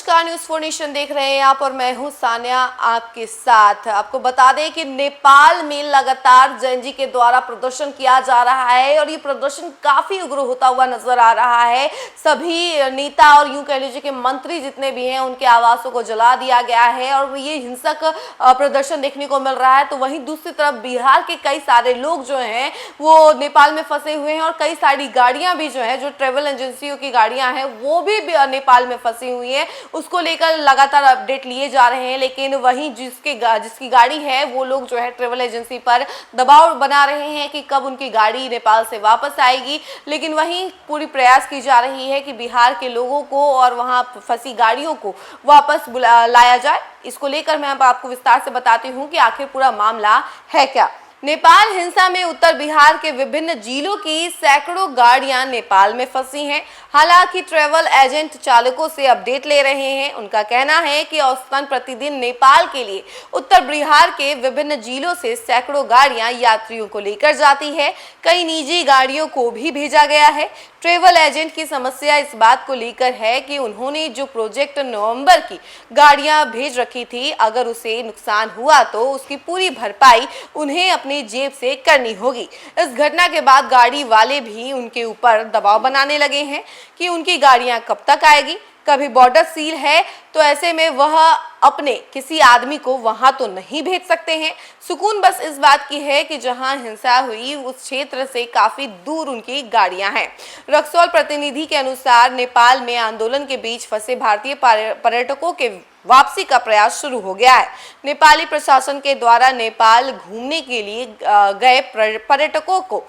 नमस्कार, news 4 nation देख रहे हैं आप और मैं हूं सानिया आपके साथ। आपको बता दें कि नेपाल में लगातार जेएनजी के द्वारा प्रदर्शन किया जा रहा है और ये प्रदर्शन काफी उग्र होता हुआ नजर आ रहा है। सभी नेता और यूं कह लीजिए कि मंत्री जितने भी हैं उनके आवासों को जला दिया गया है और ये हिंसक प्रदर्शन देखने को मिल रहा है। तो वहीं दूसरी तरफ बिहार के कई सारे लोग जो हैं वो नेपाल में फंसे हुए हैं और कई सारी गाड़ियां भी जो है, जो ट्रेवल एजेंसियों की गाड़ियां हैं वो भी नेपाल में फंसी हुई है। उसको लेकर लगातार अपडेट लिए जा रहे हैं, लेकिन वहीं जिसकी गाड़ी है वो लोग जो है ट्रेवल एजेंसी पर दबाव बना रहे हैं कि कब उनकी गाड़ी नेपाल से वापस आएगी। लेकिन वहीं पूरी प्रयास की जा रही है कि बिहार के लोगों को और वहां फंसी गाड़ियों को वापस लाया जाए। इसको लेकर मैं अब आपको विस्तार से बताती हूँ कि आखिर पूरा मामला है क्या। नेपाल हिंसा में उत्तर बिहार के विभिन्न जिलों की सैकड़ों गाड़ियां नेपाल में फंसी हैं। हालांकि ट्रैवल एजेंट चालकों से अपडेट ले रहे हैं। उनका कहना है कि औसतन प्रतिदिन नेपाल के लिए उत्तर बिहार के विभिन्न जिलों से सैकड़ों गाड़ियां यात्रियों को लेकर जाती है। कई निजी गाड़ियों को भी भेजा गया है। ट्रैवल एजेंट की समस्या इस बात को लेकर है कि उन्होंने जो प्रोजेक्ट नवंबर की गाड़ियां भेज रखी थी, अगर उसे नुकसान हुआ तो उसकी पूरी भरपाई उन्हें अपनी जेब से करनी होगी। इस घटना के बाद गाड़ी वाले भी उनके ऊपर दबाव बनाने लगे हैं कि उनकी गाड़ियां कब तक आएगी। कभी बॉर्डर सील है तो ऐसे में वह अपने किसी आदमी को वहां तो नहीं भेज सकते हैं। सुकून बस इस बात की है कि जहां हिंसा हुई उस क्षेत्र से काफी दूर उनकी गाड़ियां हैं। रक्सौल प्रतिनिधि के अनुसार नेपाल में आंदोलन के बीच फंसे भारतीय पर्यटकों के वापसी का प्रयास शुरू हो गया है। नेपाली प्रशासन के द्वारा नेपाल घूमने के लिए गए पर्यटकों को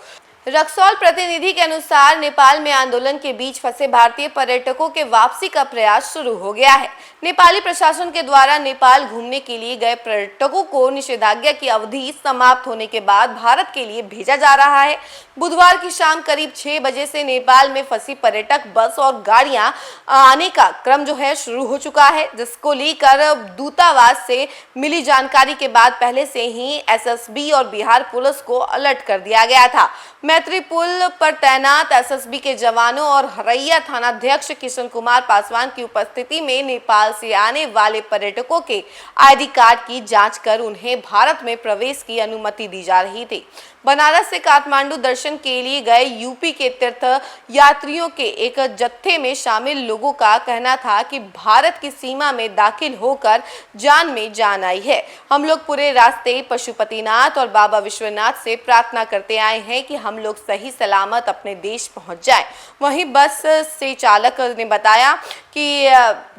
रक्सौल प्रतिनिधि के अनुसार नेपाल में आंदोलन के बीच फंसे भारतीय पर्यटकों के वापसी का प्रयास शुरू हो गया है। नेपाली प्रशासन के द्वारा नेपाल घूमने के लिए गए पर्यटकों को निषेधाज्ञा की अवधि समाप्त होने के बाद भारत के लिए भेजा जा रहा है। बुधवार की शाम करीब 6 बजे से नेपाल में फंसी पर्यटक बस और गाड़ियां आने का क्रम जो है शुरू हो चुका है, जिसको लेकर दूतावास से मिली जानकारी के बाद पहले से ही एसएसबी और बिहार पुलिस को अलर्ट कर दिया गया था। मैत्री पुल पर तैनात एसएसबी के जवानों और हरैया थानाध्यक्ष किशन कुमार पासवान की उपस्थिति में नेपाल से आने वाले पर्यटकों के आईडी कार्ड की जांच कर उन्हें भारत में प्रवेश की अनुमति दी जा रही थी। बनारस से काठमांडू दर्शन के लिए गए यूपी के तीर्थ यात्रियों के एक जत्थे में शामिल लोगों का कहना था कि भारत की सीमा में दाखिल होकर जान में जान आई है। हम लोग पूरे रास्ते पशुपतिनाथ और बाबा विश्वनाथ से प्रार्थना करते आए हैं कि हम लोग सही सलामत अपने देश पहुंच जाएं। वहीं बस से चालक ने बताया कि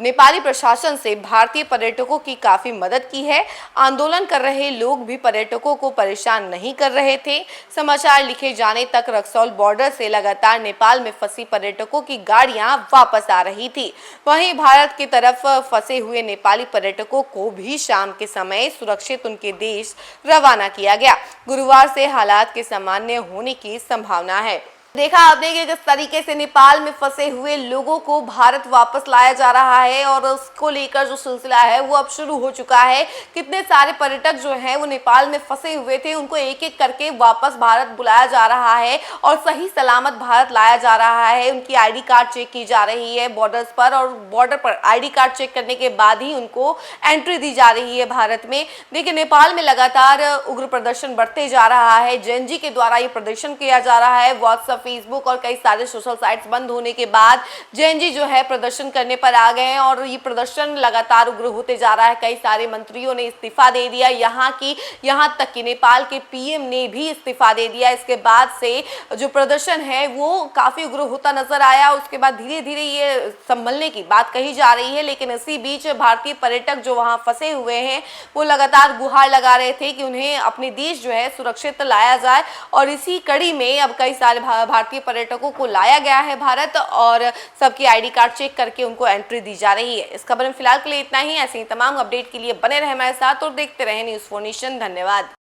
नेपाली प्रशासन से भारतीय पर्यटकों की काफी मदद की है। आंदोलन कर रहे लोग भी पर्यटकों को परेशान नहीं कर रहे थे। समाचार लिखे जाने तक रक्सौल बॉर्डर से लगातार नेपाल में फंसी पर्यटकों की गाड़ियां वापस आ रही थी। वहीं भारत की तरफ फंसे हुए नेपाली पर्यटकों को भी शाम के समय सुरक्षित उनके देश रवाना किया गया। गुरुवार से हालात के सामान्य होने की संभावना है। देखा आपने कि किस तरीके से नेपाल में फंसे हुए लोगों को भारत वापस लाया जा रहा है और उसको लेकर जो सिलसिला है वो अब शुरू हो चुका है। कितने सारे पर्यटक जो हैं वो नेपाल में फंसे हुए थे, उनको एक एक करके वापस भारत बुलाया जा रहा है और सही सलामत भारत लाया जा रहा है। उनकी आईडी कार्ड चेक की जा रही है बॉर्डर्स पर और बॉर्डर पर आईडी कार्ड चेक करने के बाद ही उनको एंट्री दी जा रही है भारत में। देखिए, नेपाल में लगातार उग्र प्रदर्शन बढ़ते जा रहा है। जेएनजी के द्वारा ये प्रदर्शन किया जा रहा है। व्हाट्सएप, फेसबुक और कई सारे सोशल साइट्स बंद होने के बाद जेएनजी जो है प्रदर्शन करने पर आ गए हैं और ये प्रदर्शन लगातार उग्र होते जा रहा है। कई सारे मंत्रियों ने इस्तीफा दे दिया, यहाँ तक कि नेपाल के पीएम ने भी इस्तीफा दे दिया। इसके बाद से जो प्रदर्शन है वो काफी उग्र होता नजर आया। उसके बाद धीरे धीरे ये संभलने की बात कही जा रही है, लेकिन इसी बीच भारतीय पर्यटक जो वहां फंसे हुए हैं वो लगातार गुहार लगा रहे थे कि उन्हें अपने देश जो है सुरक्षित लाया जाए और इसी कड़ी में अब कई सारे भारतीय पर्यटकों को लाया गया है भारत और सबकी आईडी कार्ड चेक करके उनको एंट्री दी जा रही है। इस खबर में फिलहाल के लिए इतना ही। ऐसे ही तमाम अपडेट के लिए बने रहे हमारे साथ और देखते रहे न्यूज़ 4 नेशन। धन्यवाद।